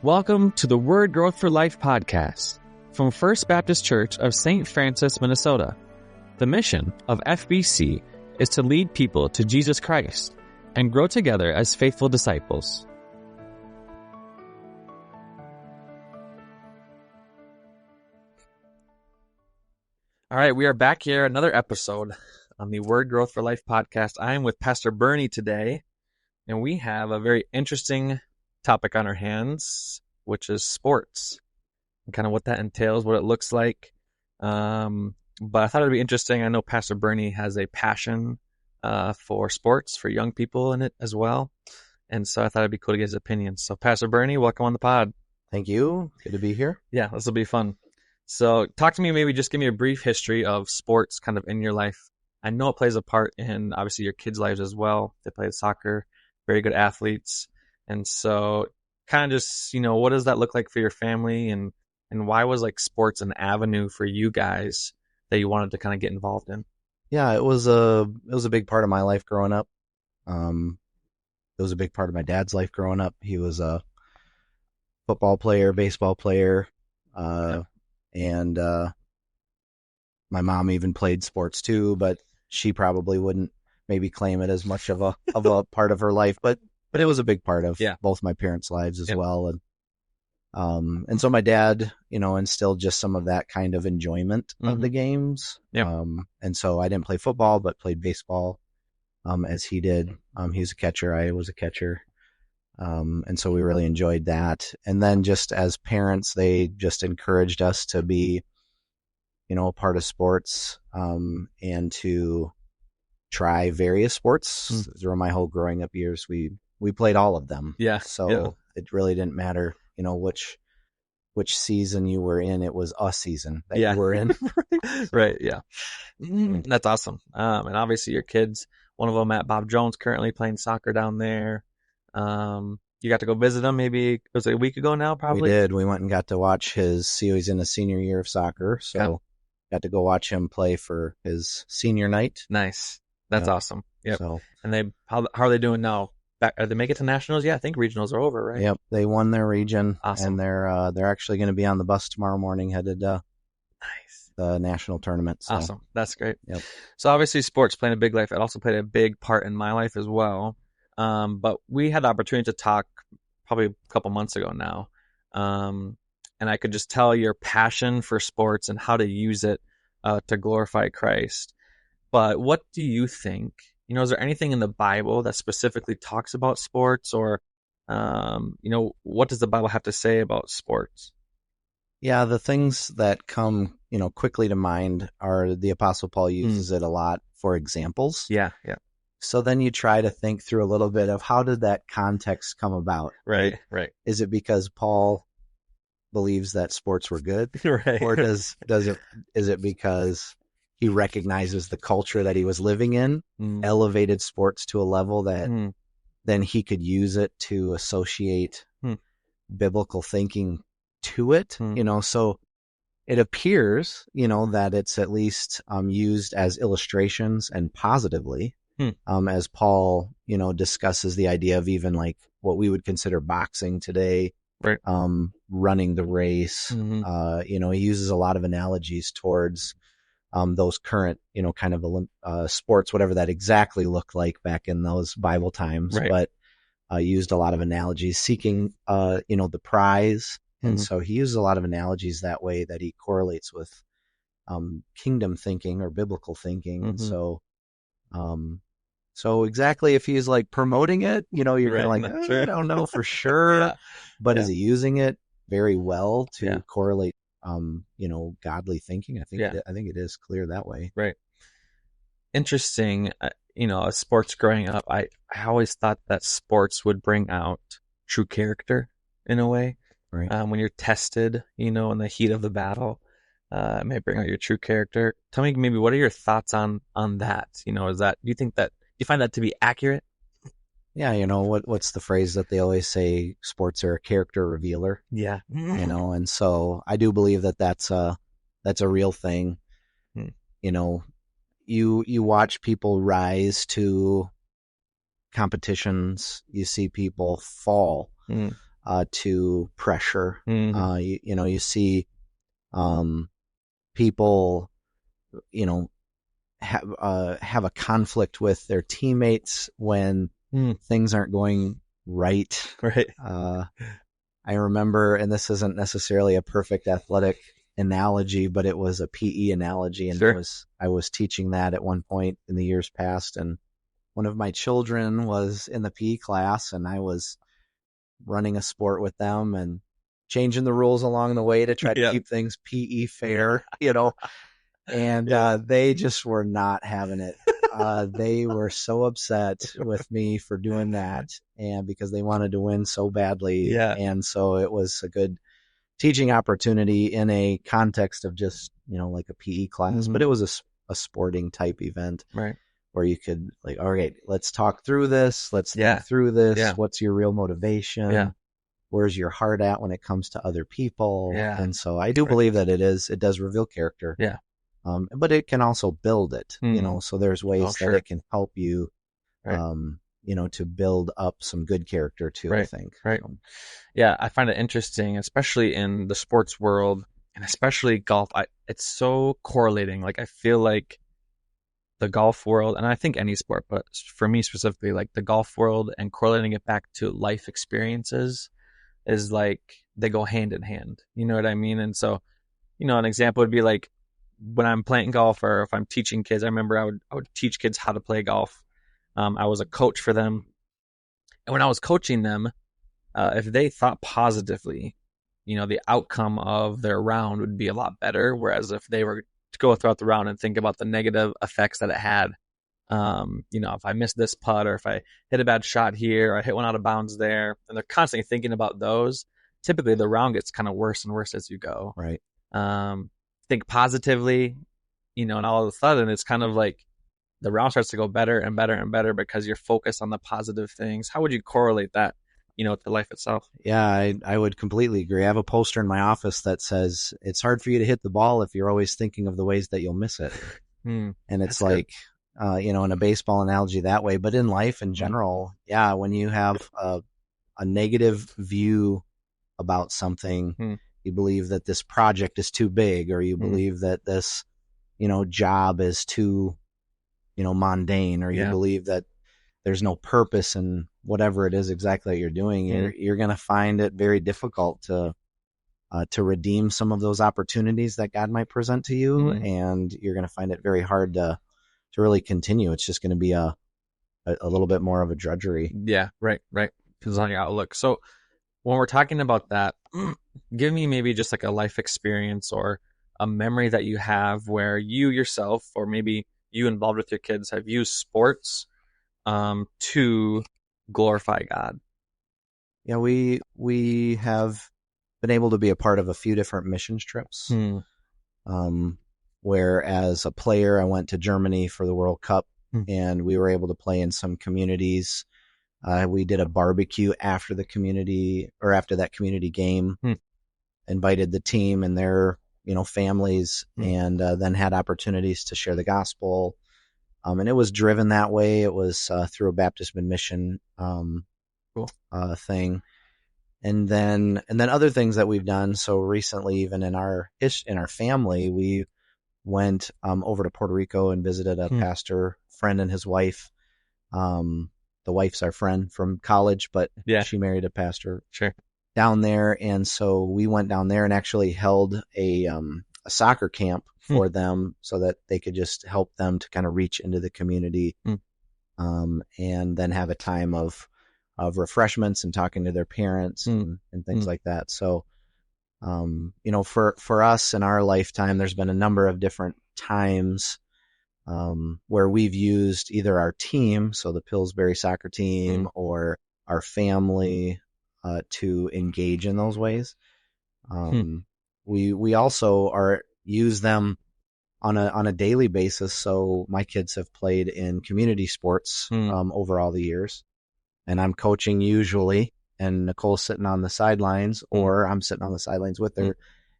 Welcome to the Word Growth for Life podcast from First Baptist Church of St. Francis, Minnesota. The mission of FBC is to lead people to Jesus Christ and grow together as faithful disciples. All right, we are back here, another episode on the Word Growth for Life podcast. I am with Pastor Bernie today, and we have a very interesting topic on our hands, which is sports and kind of what that entails, what it looks like. But I thought it'd be interesting. I know Pastor Bernie has a passion for sports, for young people in it as well. And so I thought it'd be cool to get his opinion. So Pastor Bernie, welcome on the pod. Thank you. Good to be here. Yeah, this will be fun. So talk to me, maybe just give me a brief history of sports kind of in your life. I know it plays a part in obviously your kids' lives as well. They play soccer, very good athletes. And so kind of just, what does that look like for your family, and why was like sports an avenue for you guys that you wanted to kind of get involved in? Yeah, it was a big part of my life growing up. It was a big part of my dad's life growing up. He was a football player, baseball player, and my mom even played sports too, but she probably wouldn't maybe claim it as much of a part of her life, but it was a big part of both my parents' lives as well. And so my dad, instilled just some of that kind of enjoyment of the games. And so I didn't play football, but played baseball, as he did. He was a catcher. I was a catcher. And so we really enjoyed that. And then just as parents, they just encouraged us to be, a part of sports, and to try various sports. Through my whole growing up years, we played all of them. So it really didn't matter, which season you were in. It was a season that you were in. Right. Yeah. That's awesome. And obviously your kids, one of them at Bob Jones, currently playing soccer down there. You got to go visit him, maybe it was a week ago now, probably? We did. We went and got to watch he's in his senior year of soccer. So got to go watch him play for his senior night. Nice. That's awesome. Yep. So, and how are they doing now? Are they make it to nationals? Yeah, I think regionals are over, right? Yep. They won their region. Awesome. And they're actually going to be on the bus tomorrow morning headed nice. The national tournament. So. Awesome. That's great. Yep. So obviously sports playing a big life. It also played a big part in my life as well. But we had the opportunity to talk probably a couple months ago now. And I could just tell your passion for sports and how to use it to glorify Christ. But what do you think? Is there anything in the Bible that specifically talks about sports, or, what does the Bible have to say about sports? Yeah, the things that come, quickly to mind are the Apostle Paul uses it a lot for examples. Yeah. So then you try to think through a little bit of how did that context come about? Right. Is it because Paul believes that sports were good? Right. Or is it because he recognizes the culture that he was living in, elevated sports to a level that then he could use it to associate biblical thinking to it? So it appears, that it's at least used as illustrations and positively, as Paul, discusses the idea of even like what we would consider boxing today, right? Running the race. He uses a lot of analogies towards those current, kind of sports, whatever that exactly looked like back in those Bible times, right. But used a lot of analogies seeking, the prize. And so he uses a lot of analogies that way that he correlates with kingdom thinking or biblical thinking. And so exactly if he's like promoting it, you're kind of like, I don't know for sure, but is he using it very well to correlate godly thinking? I think it is clear that way. Right. Interesting. Sports growing up, I always thought that sports would bring out true character in a way. Right. When you're tested, in the heat of the battle, it may bring out your true character. Tell me maybe what are your thoughts on that? Do you find that to be accurate? Yeah. What's the phrase that they always say? Sports are a character revealer. Yeah. And so I do believe that that's a real thing. You watch people rise to competitions. You see people fall. to pressure. Mm-hmm. You see people, have a conflict with their teammates when Mm. things aren't going right. Right. Uh, I remember, and this isn't necessarily a perfect athletic analogy, but it was a PE analogy, and Sure. I was teaching that at one point in the years past, and one of my children was in the PE class, and I was running a sport with them and changing the rules along the way to try to Yeah. keep things PE fair, and Yeah. they just were not having it. They were so upset with me for doing that, and because they wanted to win so badly. Yeah. And so it was a good teaching opportunity in a context of just, like a PE class, Mm-hmm. but it was a sporting type event Right. where you could, like, all right, let's talk through this. Let's think Yeah. through this. Yeah. What's your real Yeah. motivation? Where's your heart at when it comes to other people? Yeah. And so I do Right. believe that it does reveal character. Yeah. But it can also build it, Mm. so there's Oh, ways that sure. it can help you, Right. to build up some good character too, I Right. think. Right. So, Yeah. I find it interesting, especially in the sports world and especially golf. It's so correlating. Like, I feel like the golf world, and I think any sport, but for me specifically, like the golf world and correlating it back to life experiences is like they go hand in hand. You know what I mean? And so, an example would be like when I'm playing golf or if I'm teaching kids. I remember I would teach kids how to play golf. I was a coach for them, and when I was coaching them, if they thought positively, the outcome of their round would be a lot better. Whereas if they were to go throughout the round and think about the negative effects that it had, if I missed this putt or if I hit a bad shot here or I hit one out of bounds there, and they're constantly thinking about those, typically the round gets kind of worse and worse as you go. right. Um, think positively, and all of a sudden it's kind of like the round starts to go better and better and better because you're focused on the positive things. How would you correlate that, to life itself? Yeah, I would completely agree. I have a poster in my office that says it's hard for you to hit the ball if you're always thinking of the ways that you'll miss it. And it's That's good. like, in a baseball analogy that way, but in life in Mm, general, yeah, when you have a negative view about something, mm, you believe that this project is too big, or you mm, believe that this, job is too, mundane, or you yeah. believe that there's no purpose in whatever it is exactly that you're doing, Mm, you're going to find it very difficult to redeem some of those opportunities that God might present to you, mm, and you're going to find it very hard to really continue. It's just going to be a little bit more of a drudgery. yeah. Right. Right. Depends on your outlook. So when we're talking about that, give me maybe just like a life experience or a memory that you have where you yourself, or maybe you involved with your kids, have used sports to glorify God. Yeah, we have been able to be a part of a few different missions trips. Hmm. Um, where as a player, I went to Germany for the World Cup, Hmm. and we were able to play in some communities. We did a barbecue after that community game, Hmm. invited the team and their, families, Hmm. and then had opportunities to share the gospel. And it was driven that way. It was through a Baptist mission Cool. thing. And then other things that we've done. So recently, even in our family, we went over to Puerto Rico and visited a Hmm. pastor friend and his wife. The wife's our friend from college, but Yeah. she married a pastor Sure. down there, and so we went down there and actually held a soccer camp Hmm. for them so that they could just help them to kind of reach into the community, Hmm. and then have a time of refreshments and talking to their parents Hmm. and Hmm. things like that. So, for us in our lifetime, there's been a number of different times where we've used either our team, so the Pillsbury soccer Hmm. team, or our family to engage in those ways. Hmm. We also use them on a daily basis. So my kids have played in community sports Hmm. over all the years, and I'm coaching usually, and Nicole's sitting on the sidelines, Hmm. or I'm sitting on the sidelines with Hmm. her,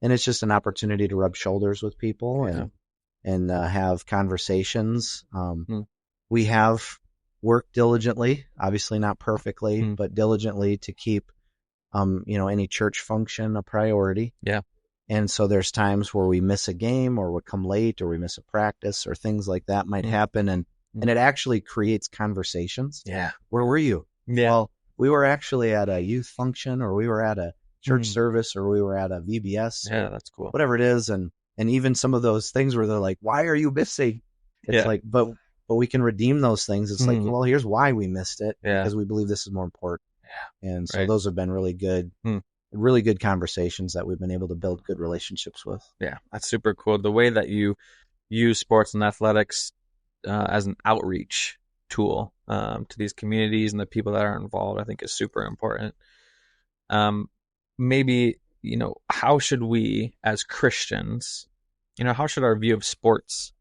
and it's just an opportunity to rub shoulders with people Yeah. and have conversations. Hmm. We have worked diligently, obviously not perfectly, Hmm. but diligently to keep any church function a priority. Yeah. And so there's times where we miss a game or we come late or we miss a practice or things like that might happen. And it actually creates conversations. Yeah. Where were you? Yeah. Well, we were actually at a youth function, or we were at a church service, or we were at a VBS. Yeah, that's cool. Whatever it is. And even some of those things where they're like, why are you missing? It's like, but we can redeem those things. It's like, well, here's why we missed it, because we believe this is more important. Yeah. And so those have been really good conversations that we've been able to build good relationships with. Yeah, that's super cool. The way that you use sports and athletics as an outreach tool to these communities and the people that are involved, I think is super important. Maybe, how should we as Christians, how should our view of sports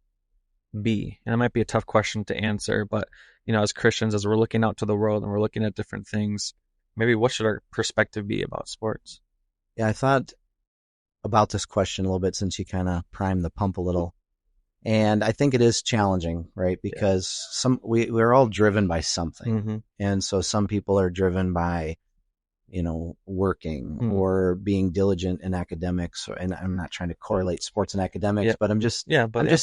be? And it might be a tough question to answer, but, as Christians, as we're looking out to the world and we're looking at different things, maybe what should our perspective be about sports? Yeah, I thought about this question a little bit since you kind of primed the pump a little. And I think it is challenging, right? Because we're all driven by something. And so some people are driven by, working or being diligent in academics. And I'm not trying to correlate sports and academics, but I'm just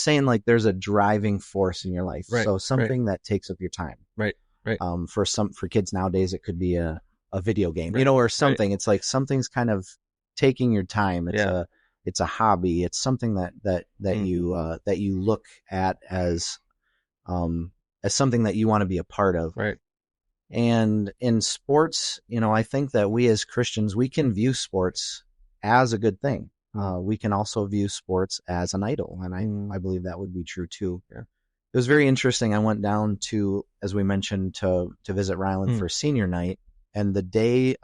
saying, like, there's a driving force in your life. Right, so something that takes up your time. Right. For kids nowadays, it could be a video game, or something. Right. It's like something's kind of taking your time. It's a hobby. It's something that you look at as something that you want to be a part of. Right. And in sports, I think that we as Christians, we can view sports as a good thing. We can also view sports as an idol. And I believe that would be true too. Yeah. It was very interesting. I went down to, as we mentioned, to visit Ryland for senior night, and the day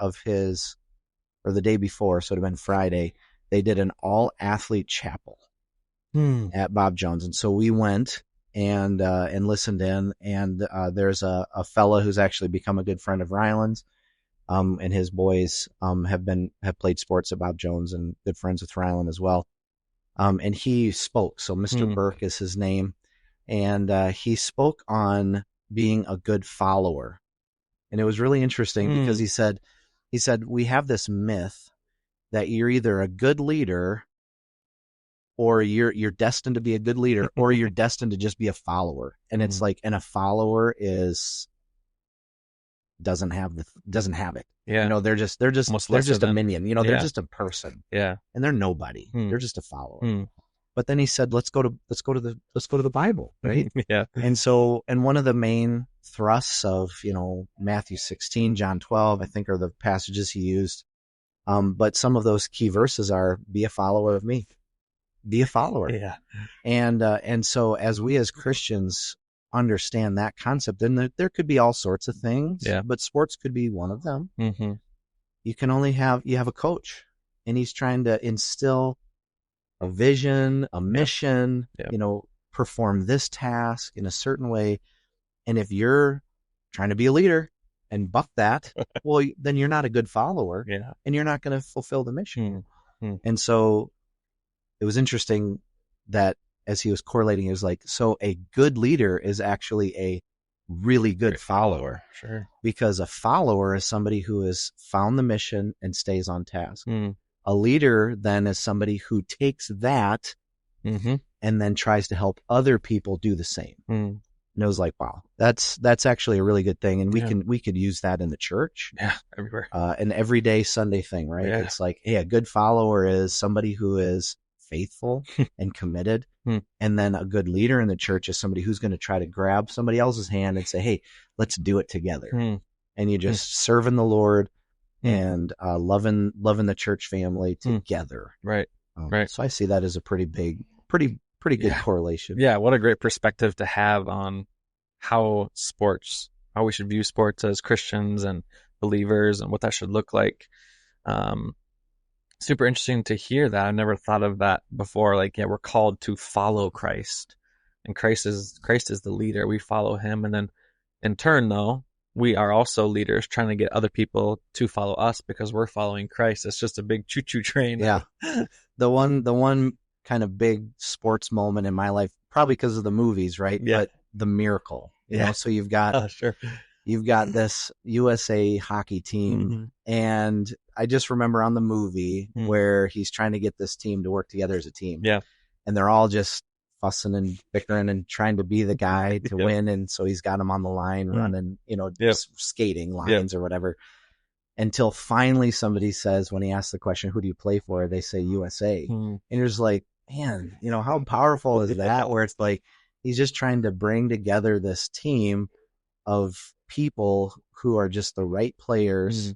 before, so it would have been Friday, they did an all athlete chapel at Bob Jones. And so we went and listened in, and there's a fella who's actually become a good friend of Ryland's, and his boys have played sports at Bob Jones and good friends with Ryland as well. And he spoke. So Mr. Burke is his name, and he spoke on being a good follower. And it was really interesting because he said, we have this myth that you're either a good leader, or you're destined to be a good leader, or you're destined to just be a follower. And it's like, and a follower doesn't have it. Yeah. They're just a minion. They're just a person. Yeah. And they're nobody. They're just a follower. But then he said, let's go to the Bible, right? Yeah. And one of the main thrusts of, Matthew 16, John 12, I think, are the passages he used. But some of those key verses are, be a follower of me. Be a follower. Yeah. And so as we as Christians understand that concept, then there could be all sorts of things. Yeah. But sports could be one of them. Mm-hmm. You have a coach, and he's trying to instill a vision, a mission, perform this task in a certain way. And if you're trying to be a leader and buck that, well, then you're not a good follower, and you're not going to fulfill the mission. And so it was interesting that as he was correlating, it was like, so a good leader is actually a really good follower. Sure. Because a follower is somebody who has found the mission and stays on task. A leader then is somebody who takes that and then tries to help other people do the same. And it was like, wow, that's actually a really good thing. And we could use that in the church. Yeah, everywhere. An everyday Sunday thing, right? Yeah. It's like, hey, a good follower is somebody who is faithful and committed. And then a good leader in the church is somebody who's going to try to grab somebody else's hand and say, hey, let's do it together. And you just serving the Lord and loving the church family together. Right. Right. So I see that as a pretty good correlation. Yeah. What a great perspective to have on how we should view sports as Christians and believers, and what that should look like. Super interesting to hear that. I've never thought of that before. Like, we're called to follow Christ, and Christ is the leader. We follow him. And then in turn, though, we are also leaders trying to get other people to follow us because we're following Christ. It's just a big choo-choo train. Yeah. The one kind of big sports moment in my life, probably because of the movies, right? Yeah. But the miracle, so you've got, you've got this USA hockey team, Mm-hmm. and I just remember on the movie Mm. where he's trying to get this team to work together as a team. Yeah. And they're all just fussing and bickering and trying to be the guy to Yep. win. And so he's got him on the line running, Yep. skating lines or whatever. Until finally somebody says, when he asks the question, who do you play for? They say USA. And you're just like, man, how powerful is that? Where it's like, he's just trying to bring together this team of people who are just the right players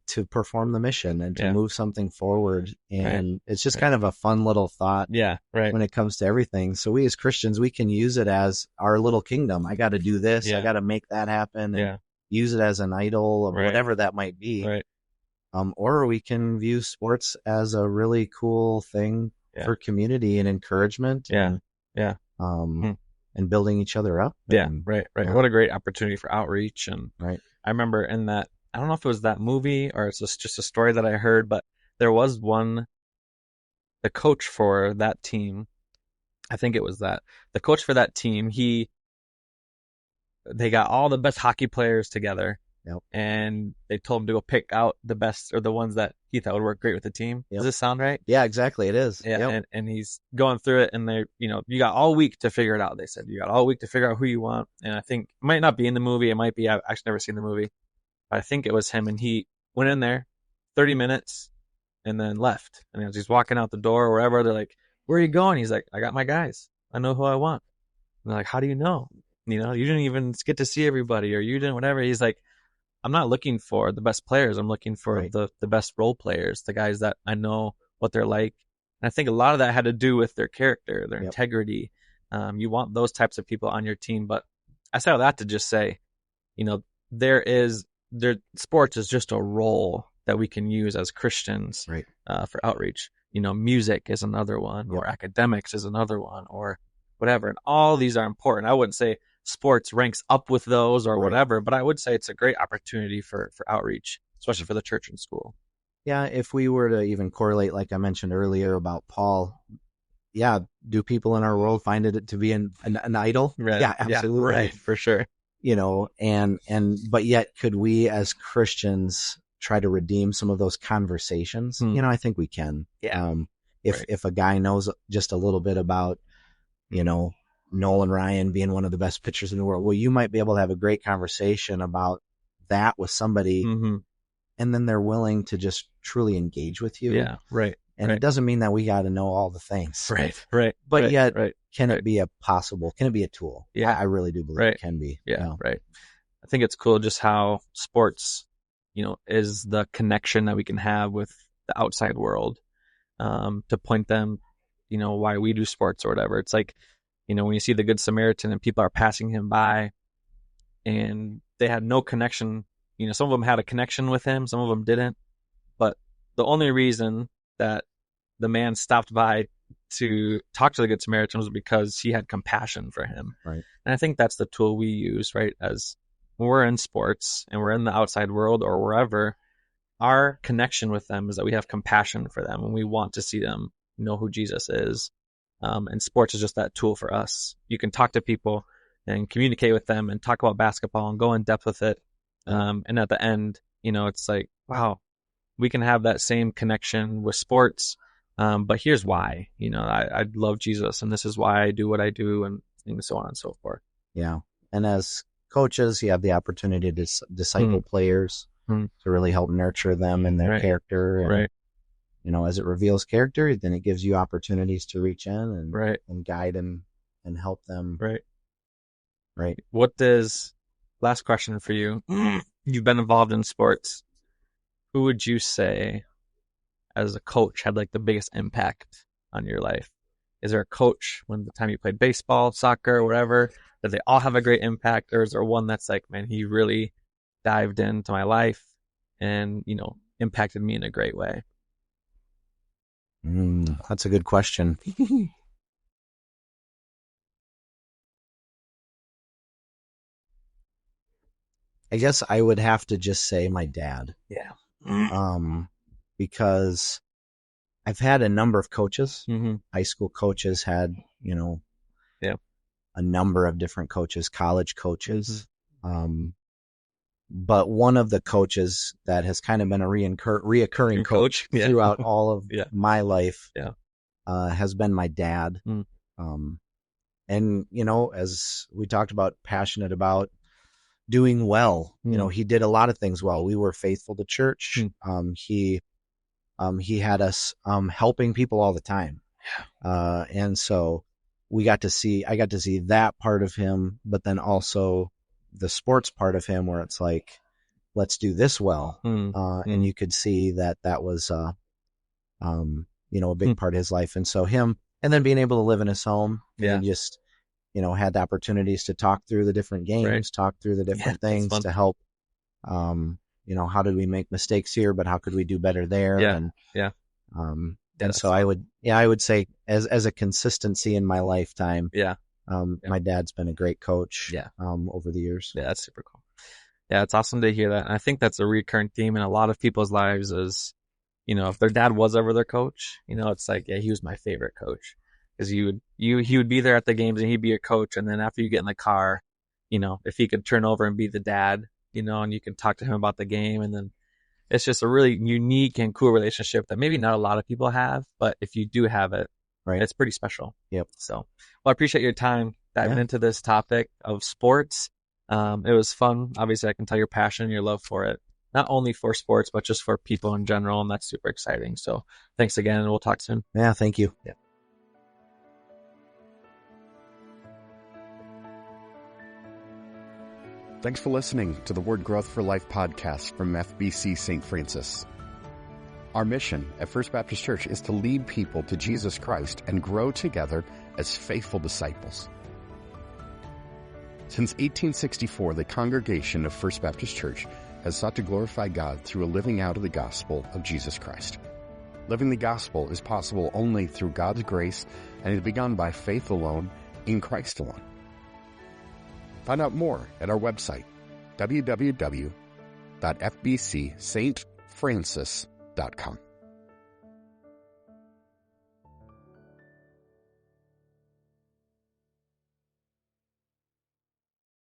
to perform the mission and to move something forward. And it's just kind of a fun little thought when it comes to everything. So we as Christians, we can use it as our little kingdom. I got to do this. I got to make that happen. And use it as an idol of whatever that might be. Right. Or we can view sports as a really cool thing for community and encouragement. And building each other up. Right. What a great opportunity for outreach. And I remember in that, I don't know if it was that movie or it's just a story that I heard, but there was the coach for that team. I think it was the coach for that team. They got all the best hockey players together, and they told him to go pick out the best or the ones that he thought would work great with the team. Does this sound right? Yeah, exactly. It is. Yeah, and he's going through it, and you got all week to figure it out. They said you got all week to figure out who you want, and I think it might not be in the movie. It might be. I've actually never seen the movie. But I think it was him, and he went in there, 30 minutes, and then left. And as he's walking out the door or wherever, they're like, "Where are you going?" He's like, "I got my guys. I know who I want." And they're like, "How do you know? You didn't even get to see everybody, or you didn't whatever." He's like, "I'm not looking for the best players. I'm looking for the best role players, the guys that I know what they're like." And I think a lot of that had to do with their character, their integrity. You want those types of people on your team. But I say all that to just say, sports is just a role that we can use as Christians for outreach. Music is another one, or academics is another one, or whatever. And all these are important. I wouldn't say sports ranks up with those or whatever, but I would say it's a great opportunity for outreach, especially for the church and school. Yeah, if we were to even correlate, like I mentioned earlier about Paul, do people in our world find it to be an idol? Right. Yeah, absolutely. Right, for sure. But yet could we as Christians try to redeem some of those conversations? I think we can. Yeah. If a guy knows just a little bit about, Nolan Ryan being one of the best pitchers in the world, well, you might be able to have a great conversation about that with somebody, and then they're willing to just truly engage with you. Yeah, right. And it doesn't mean that we got to know all the things. Right. But yet, can it be can it be a tool? Yeah. I really do believe it can be. Yeah, right. I think it's cool just how sports, is the connection that we can have with the outside world, to point them, why we do sports or whatever. It's like, when you see the Good Samaritan and people are passing him by and they had no connection, some of them had a connection with him, some of them didn't. But the only reason that the man stopped by to talk to the Good Samaritan was because he had compassion for him. Right. And I think that's the tool we use, right? As when we're in sports and we're in the outside world or wherever, our connection with them is that we have compassion for them and we want to see them know who Jesus is. And sports is just that tool for us. You can talk to people and communicate with them and talk about basketball and go in depth with it. And at the end, it's like, wow, we can have that same connection with sports. But here's why, I love Jesus and this is why I do what I do and so on and so forth. Yeah. And as coaches, you have the opportunity to disciple players to really help nurture them and their character. And, as it reveals character, then it gives you opportunities to reach in and guide and help them. Right. Last question for you. You've been involved in sports. Who would you say as a coach had like the biggest impact on your life? Is there a coach when the time you played baseball, soccer, whatever, that they all have a great impact? Or is there one that's like, man, he really dived into my life and, impacted me in a great way? That's a good question. I guess I would have to just say my dad. Yeah. Because I've had a number of coaches. High school coaches had, a number of different coaches, college coaches. But one of the coaches that has kind of been a reoccurring Your coach Yeah. throughout all of Yeah. my life Yeah. has been my dad. Mm. And, as we talked about, passionate about doing well. He did a lot of things well. We were faithful to church. He had us helping people all the time. And so I got to see that part of him, but then also the sports part of him where it's like, let's do this well. And you could see that was, a big part of his life. And so him, and then being able to live in his home and just, had the opportunities to talk through the different games, talk through the different things to help, how did we make mistakes here, but how could we do better there? And so I would say as a consistency in my lifetime, my dad's been a great coach, over the years. Yeah, that's super cool. Yeah, it's awesome to hear that. And I think that's a recurring theme in a lot of people's lives is, if their dad was ever their coach, it's like, yeah, he was my favorite coach. Because he would be there at the games and he'd be your coach. And then after you get in the car, if he could turn over and be the dad, and you can talk to him about the game. And then it's just a really unique and cool relationship that maybe not a lot of people have. But if you do have it, it's pretty special. Yep. So, well, I appreciate your time diving into this topic of sports. It was fun. Obviously, I can tell your passion, your love for it, not only for sports, but just for people in general. And that's super exciting. So thanks again. And we'll talk soon. Yeah. Thank you. Yeah. Thanks for listening to the Word Growth for Life podcast from FBC St. Francis. Our mission at First Baptist Church is to lead people to Jesus Christ and grow together as faithful disciples. Since 1864, the congregation of First Baptist Church has sought to glorify God through a living out of the gospel of Jesus Christ. Living the gospel is possible only through God's grace and is begun by faith alone in Christ alone. Find out more at our website, www.fbcstfrancis.com.